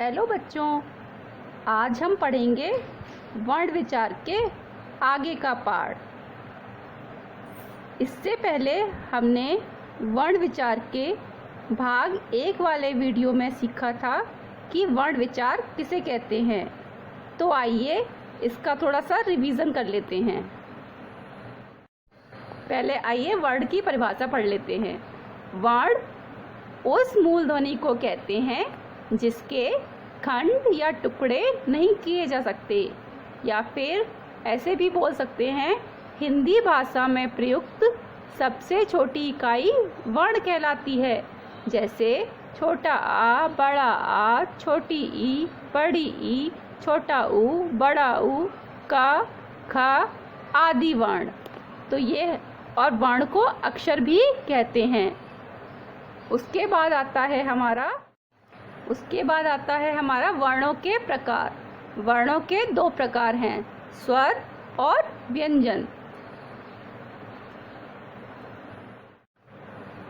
Hello बच्चों, आज हम पढ़ेंगे वर्ण विचार के आगे का पार्ट। इससे पहले हमने वर्ण विचार के भाग 1 वाले वीडियो में सीखा था कि वर्ण विचार किसे कहते हैं। तो आइए इसका थोड़ा सा रिवीजन कर लेते हैं। पहले आइए वर्ण की परिभाषा पढ़ लेते हैं। वर्ण उस मूल ध्वनि को कहते हैं जिसके खंड या टुकड़े नहीं किए जा सकते, या फिर ऐसे भी बोल सकते हैं हिंदी भाषा में प्रयुक्त सबसे छोटी इकाई वर्ण कहलाती है। जैसे छोटा आ, बड़ा आ, छोटी ई, बड़ी ई, छोटा ऊ, बड़ा ऊ, क, ख आदि वर्ण। तो ये और वर्ण को अक्षर भी कहते हैं। उसके बाद आता है हमारा वर्णों के प्रकार। वर्णों के 2 प्रकार हैं, स्वर और व्यंजन।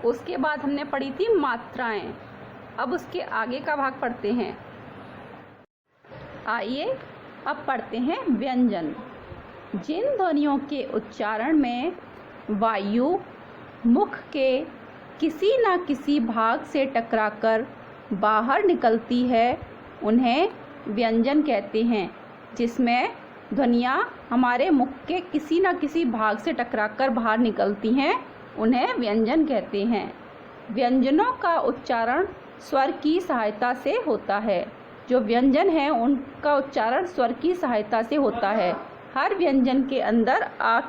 उसके बाद हमने पढ़ी थी मात्राएं। अब उसके आगे का भाग पढ़ते हैं। आइए अब पढ़ते हैं व्यंजन। जिन ध्वनियों के उच्चारण में वायु मुख के किसी न किसी भाग से टकराकर बाहर निकलती है उन्हें व्यंजन कहते हैं। जिसमें ध्वनियाँ हमारे मुख के किसी न किसी भाग से टकराकर बाहर निकलती हैं उन्हें व्यंजन कहते हैं। व्यंजनों का उच्चारण स्वर की सहायता से होता है। जो व्यंजन है उनका उच्चारण स्वर की सहायता से होता है। हर व्यंजन के अंदर आ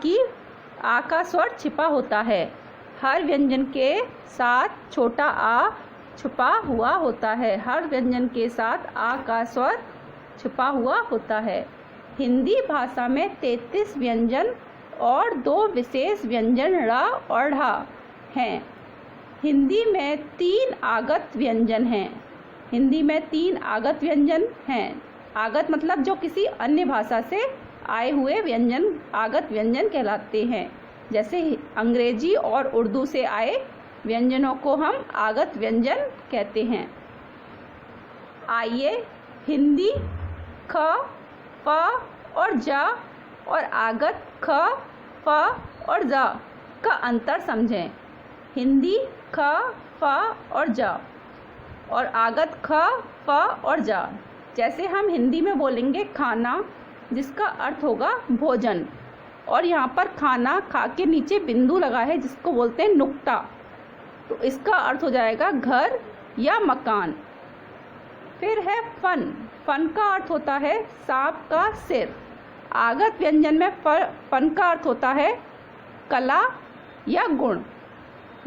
का स्वर छिपा होता है। हर व्यंजन के साथ छोटा आ छुपा हुआ होता है। हर व्यंजन के साथ आ का स्वर छुपा हुआ होता है। हिंदी भाषा में 33 व्यंजन और 2 विशेष व्यंजन ड़ और ढ हैं। हिंदी में 3 आगत व्यंजन हैं। आगत मतलब जो किसी अन्य भाषा से आए हुए व्यंजन आगत व्यंजन कहलाते हैं। जैसे अंग्रेजी और उर्दू से आए व्यंजनों को हम आगत व्यंजन कहते हैं। आइए हिंदी ख, प और ज और आगत ख, प और ज का अंतर समझें। हिंदी ख, प और ज और आगत ख, प और ज। जैसे हम हिंदी में बोलेंगे खाना, जिसका अर्थ होगा भोजन, और यहाँ पर खाना खा के नीचे बिंदु लगा है जिसको बोलते हैं नुक्ता, तो इसका अर्थ हो जाएगा घर या मकान। फिर है फन। फन का अर्थ होता है सांप का सिर। आगत व्यंजन में फन का अर्थ होता है कला या गुण।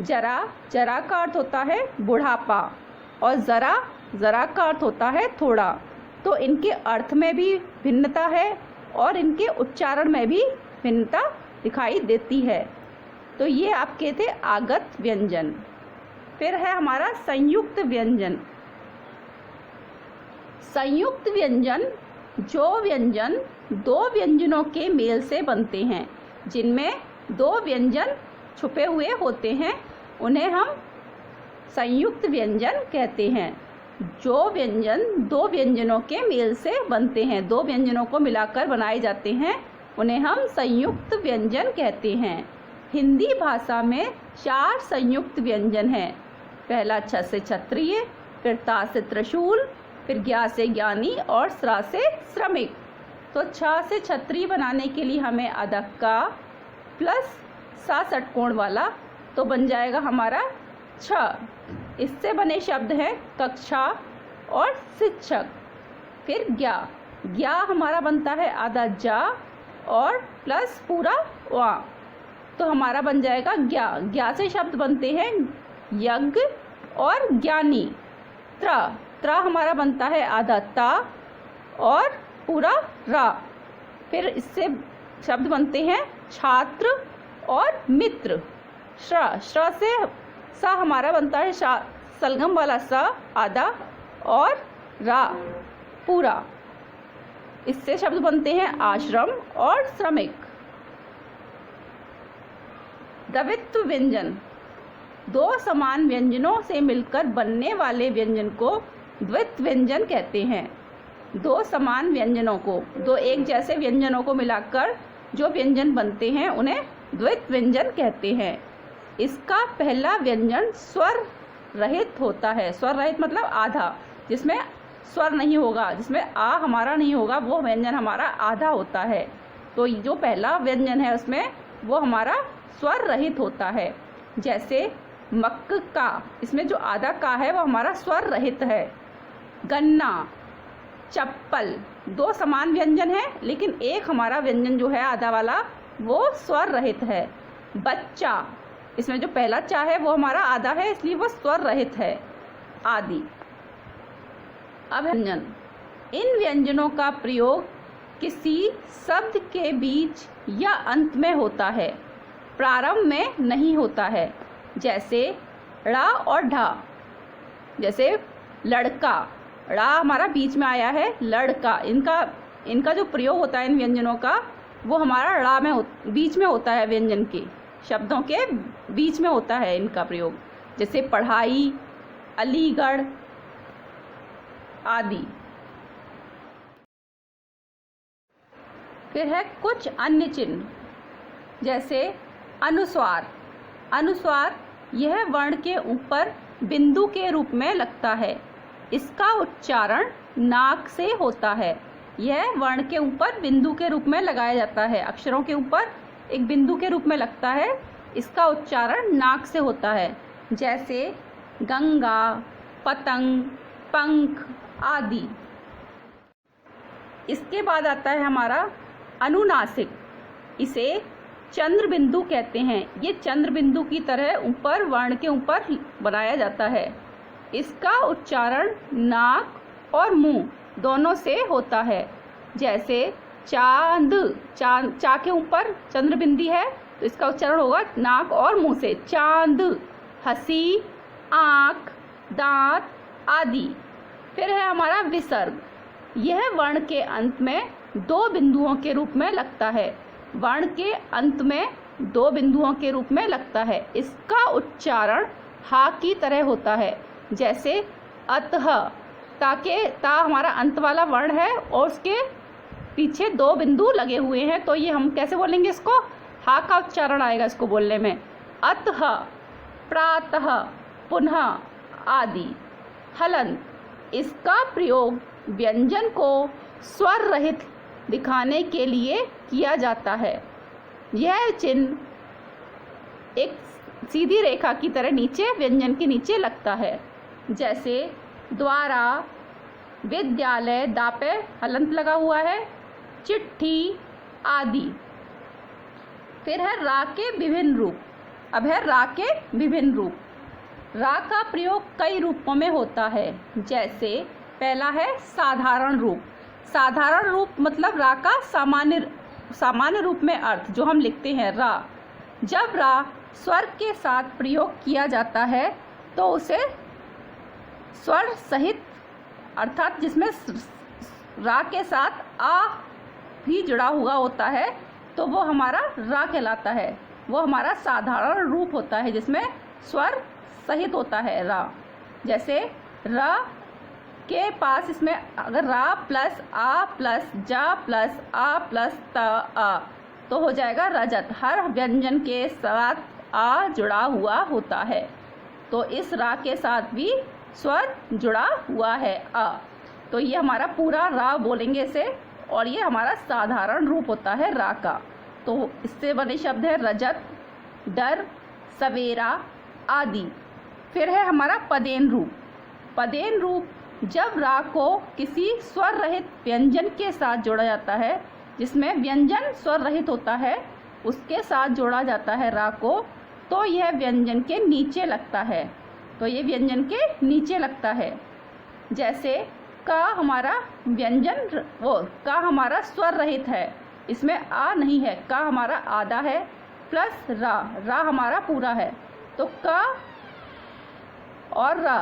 जरा का अर्थ होता है बुढ़ापा, और जरा का अर्थ होता है थोड़ा। तो इनके अर्थ में भी भिन्नता है और इनके उच्चारण में भी भिन्नता दिखाई देती है। तो ये आपके थे आगत व्यंजन। फिर है हमारा संयुक्त व्यंजन। संयुक्त व्यंजन जो व्यंजन 2 व्यंजनों के मेल से बनते हैं, जिनमें 2 व्यंजन छुपे हुए होते हैं, उन्हें हम संयुक्त व्यंजन कहते हैं। जो व्यंजन 2 व्यंजनों के मेल से बनते हैं, 2 व्यंजनों को मिलाकर बनाए जाते हैं, उन्हें हम संयुक्त व्यंजन कहते हैं। हिंदी भाषा में 4 संयुक्त व्यंजन हैं। पहला छ से क्षत्रिय, फिर ता से त्रिशूल, फिर ज्ञा से ज्ञानी और स्रा से श्रमिक। तो छ से क्षत्रिय बनाने के लिए हमें अदक का प्लस सा षटकोण वाला, तो बन जाएगा हमारा छ। इससे बने शब्द हैं कक्षा और शिक्षक। फिर ज्ञा हमारा बनता है आधा जा और प्लस पूरा वा, तो हमारा बन जाएगा ज्ञा से शब्द बनते हैं यज्ञ और ज्ञानी। त्र हमारा बनता है आधा ता और पूरा रा। फिर इससे शब्द बनते हैं छात्र और मित्र। श्र से सा हमारा बनता है सलगम वाला सा आधा और रा पूरा। इससे शब्द बनते हैं आश्रम और श्रमिक। द्वित्व व्यंजन 2 समान व्यंजनों से मिलकर बनने वाले व्यंजन को द्वित व्यंजन कहते हैं। दो समान व्यंजनों को, दो एक जैसे व्यंजनों को मिलाकर जो व्यंजन बनते हैं उन्हें द्वित व्यंजन कहते हैं। इसका पहला व्यंजन स्वर रहित होता है। स्वर रहित मतलब आधा, जिसमें स्वर नहीं होगा, जिसमें आ हमारा नहीं होगा, वो व्यंजन हमारा आधा होता है। तो जो पहला व्यंजन है उसमें वो हमारा स्वर रहित होता है। जैसे मक्का, इसमें जो आधा का है वो हमारा स्वर रहित है। गन्ना, चप्पल, दो समान व्यंजन है लेकिन एक हमारा व्यंजन जो है आधा वाला वो स्वर रहित है। बच्चा, इसमें जो पहला चा है वो हमारा आधा है इसलिए वो स्वर रहित है, आदि। अब व्यंजन, इन व्यंजनों का प्रयोग किसी शब्द के बीच या अंत में होता है, प्रारंभ में नहीं होता है। जैसे ड़ा और ढा, जैसे लड़का, ड़ा हमारा बीच में आया है, लड़का, इनका जो प्रयोग होता है इन व्यंजनों का वो हमारा ड़ा में बीच में होता है, व्यंजन के शब्दों के बीच में होता है इनका प्रयोग। जैसे पढ़ाई, अलीगढ़ आदि। फिर है कुछ अन्य चिन्ह, जैसे अनुस्वार। अनुस्वार यह वर्ण के ऊपर बिंदु के रूप में लगता है। इसका उच्चारण नाक से होता है। यह वर्ण के ऊपर बिंदु के रूप में लगाया जाता है, अक्षरों के ऊपर एक बिंदु के रूप में लगता है। इसका उच्चारण नाक से होता है। जैसे गंगा, पतंग, पंख आदि। इसके बाद आता है हमारा अनुनासिक। इसे चंद्र बिंदु कहते हैं। ये चंद्र बिंदु की तरह ऊपर वर्ण के ऊपर बनाया जाता है। इसका उच्चारण नाक और मुंह दोनों से होता है। जैसे चांद, चा के ऊपर चंद्र बिंदी है तो इसका उच्चारण होगा नाक और मुंह से, चांद। हंसी, आंख, दांत आदि। फिर है हमारा विसर्ग। यह वर्ण के अंत में दो बिंदुओं के रूप में लगता है। वर्ण के अंत में दो बिंदुओं के रूप में लगता है। इसका उच्चारण हा की तरह होता है। जैसे अतः, ता हमारा अंत वाला वर्ण है और उसके पीछे दो बिंदु लगे हुए हैं, तो ये हम कैसे बोलेंगे इसको? हा का उच्चारण आएगा इसको बोलने में। अतः, प्रातः, पुनः आदि। हलंत, इसका प्रयोग व्यंजन को स्वर रहित दिखाने के लिए किया जाता है। यह चिन्ह एक सीधी रेखा की तरह नीचे व्यंजन के नीचे लगता है। जैसे द्वारा, विद्यालय, दा पे हलंत लगा हुआ है, चिट्ठी आदि। फिर है रा के विभिन्न रूप। अब है रा के विभिन्न रूप। रा का प्रयोग कई रूपों में होता है। जैसे पहला है साधारण रूप। साधारण रूप मतलब रा का सामान्य रूप में अर्थ जो हम लिखते हैं रा। जब रा स्वर के साथ प्रयोग किया जाता है तो उसे स्वर सहित, अर्थात जिसमें रा के साथ आ भी जुड़ा हुआ होता है तो वो हमारा रा कहलाता है। वो हमारा साधारण रूप होता है जिसमें स्वर सहित होता है रा। जैसे रा के पास इसमें अगर रा प्लस आ प्लस जा प्लस आ प्लस त आ तो हो जाएगा रजत। हर व्यंजन के साथ आ जुड़ा हुआ होता है तो इस रा के साथ भी स्वर जुड़ा हुआ है आ। तो ये हमारा पूरा रा बोलेंगे इसे, और ये हमारा साधारण रूप होता है रा का। तो इससे बने शब्द है रजत, डर, सवेरा आदि। फिर है हमारा पदेन रूप। पदेन रूप जब रा को किसी स्वर रहित व्यंजन के साथ जोड़ा जाता है, जिसमें व्यंजन स्वर रहित होता है उसके साथ जोड़ा जाता है रा को, तो यह व्यंजन के नीचे लगता है। तो ये व्यंजन के नीचे लगता है। जैसे का हमारा व्यंजन का हमारा स्वर रहित है, इसमें आ नहीं है, का हमारा आधा है प्लस रा हमारा पूरा है। तो का और रा,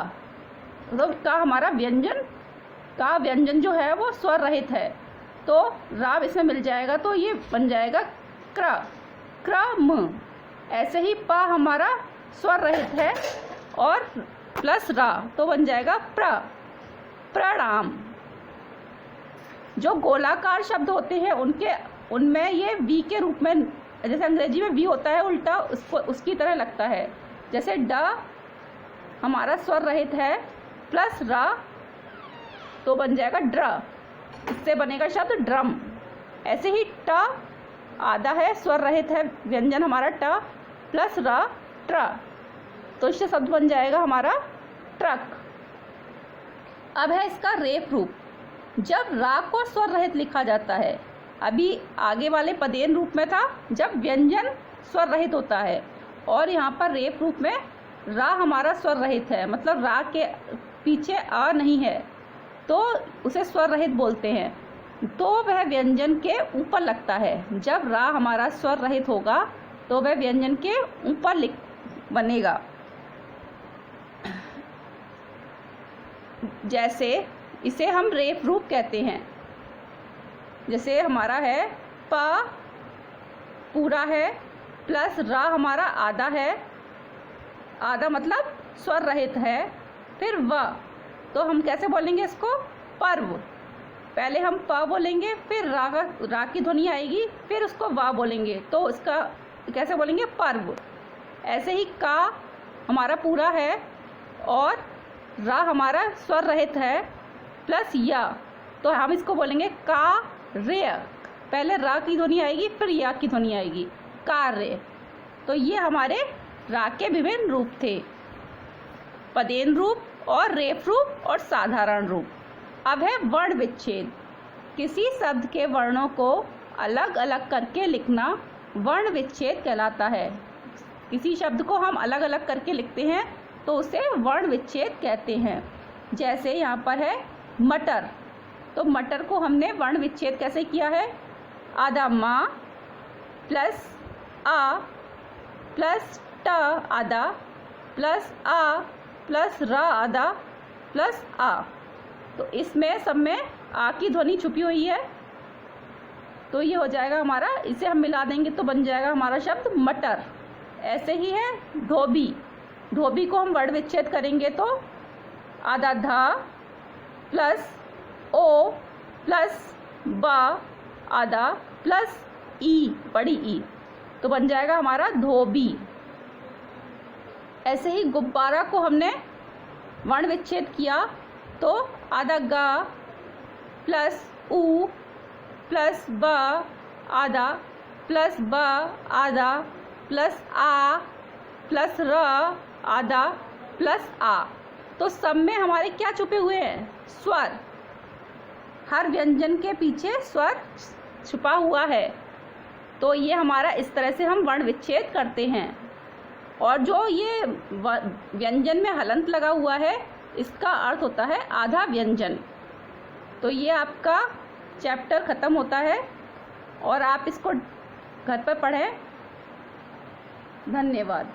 तो का हमारा व्यंजन जो है वो स्वर रहित है तो रा इसमें मिल जाएगा तो ये बन जाएगा क्रम। ऐसे ही पा हमारा स्वर रहित है और प्लस रा तो बन जाएगा प्र। प्रणाम। जो गोलाकार शब्द होते हैं उनमें ये वी के रूप में, जैसे अंग्रेजी में वी होता है उल्टा, उसकी तरह लगता है। जैसे ड हमारा स्वर रहित है प्लस र तो बन जाएगा ड्र, इससे बनेगा शब्द ड्रम। ऐसे ही ट आधा है, स्वर रहित है व्यंजन हमारा ट प्लस र ट्र, तो इससे शब्द बन जाएगा हमारा ट्रक। अब है इसका रेफ रूप। जब रा को स्वर रहित लिखा जाता है, अभी आगे वाले पदेन रूप में था जब व्यंजन स्वर रहित होता है, और यहाँ पर रेफ रूप में रा हमारा स्वर रहित है, मतलब रा के पीछे आ नहीं है, तो उसे स्वर रहित बोलते हैं। तो वह व्यंजन के ऊपर लगता है। जब रा हमारा स्वर रहित होगा तो वह व्यंजन के ऊपर बनेगा। जैसे इसे हम रेफ रूप कहते हैं। जैसे हमारा है प पूरा है प्लस रा हमारा आधा है, आधा मतलब स्वर रहित है, फिर व, तो हम कैसे बोलेंगे इसको? पर्व। पहले हम प बोलेंगे, फिर रा की ध्वनि आएगी, फिर उसको वा बोलेंगे, तो इसका कैसे बोलेंगे? पर्व। ऐसे ही का हमारा पूरा है और रा हमारा स्वर रहित है प्लस या, तो हम इसको बोलेंगे कार्य। पहले रा की ध्वनि आएगी, फिर या की ध्वनि आएगी, कार्य। तो ये हमारे रा के विभिन्न रूप थे, पदेन रूप और रेफ रूप और साधारण रूप। अब है वर्ण विच्छेद। किसी शब्द के वर्णों को अलग अलग करके लिखना वर्ण विच्छेद कहलाता है। किसी शब्द को हम अलग अलग करके लिखते हैं तो उसे वर्ण विच्छेद कहते हैं। जैसे यहाँ पर है मटर, तो मटर को हमने वर्ण विच्छेद कैसे किया है? आधा माँ प्लस आ प्लस ट आधा प्लस आ प्लस रा आधा प्लस आ, तो इसमें सब में आ की ध्वनि छुपी हुई है, तो ये हो जाएगा हमारा, इसे हम मिला देंगे तो बन जाएगा हमारा शब्द मटर। ऐसे ही है धोबी। धोबी को हम वर्ण विच्छेद करेंगे तो आधा धा प्लस ओ प्लस बा आधा प्लस ई, बड़ी ई, तो बन जाएगा हमारा धोबी। ऐसे ही गुब्बारा को हमने वर्ण विच्छेद किया तो आधा गा प्लस ऊ प्लस ब आधा प्लस ब आधा प्लस आ प्लस र आधा प्लस आ, तो सब में हमारे क्या छुपे हुए हैं? स्वर। हर व्यंजन के पीछे स्वर छुपा हुआ है, तो ये हमारा इस तरह से हम वर्ण विच्छेद करते हैं। और जो ये व्यंजन में हलंत लगा हुआ है, इसका अर्थ होता है आधा व्यंजन। तो ये आपका चैप्टर ख़त्म होता है और आप इसको घर पर पढ़ें। धन्यवाद।